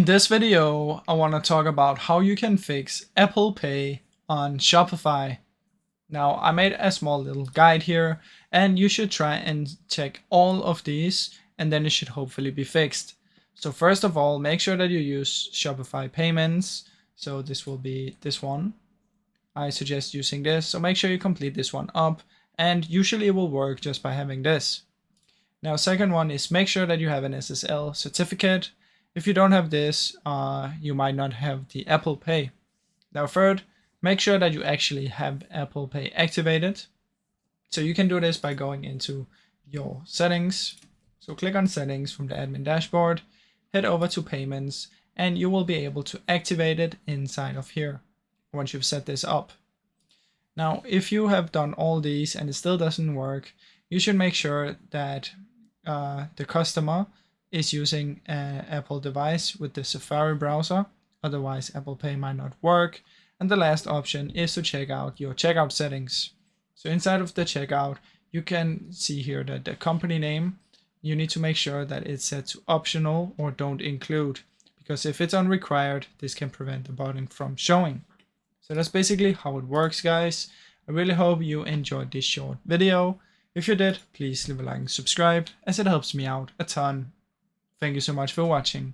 In this video, I want to talk about how you can fix Apple Pay on Shopify. Now, I made a small little guide here, and you should try and check all of these, and then it should hopefully be fixed. So first of all, make sure that you use Shopify payments. So this will be this one. I suggest using this. So make sure you complete this one up, and usually it will work just by having this. Now, second one is make sure that you have an SSL certificate. If you don't have this, you might not have the Apple Pay. Now, third, make sure that you actually have Apple Pay activated. So you can do this by going into your settings. So click on settings from the admin dashboard, head over to payments, and you will be able to activate it inside of here once you've set this up. Now, if you have done all these and it still doesn't work, you should make sure that the customer is using an Apple device with the Safari browser. Otherwise, Apple Pay might not work. And the last option is to check out your checkout settings. So inside of the checkout, you can see here that the company name, you need to make sure that it's set to optional or don't include, because if it's unrequired, this can prevent the button from showing. So that's basically how it works, guys. I really hope you enjoyed this short video. If you did, please leave a like and subscribe, as it helps me out a ton. Thank you so much for watching.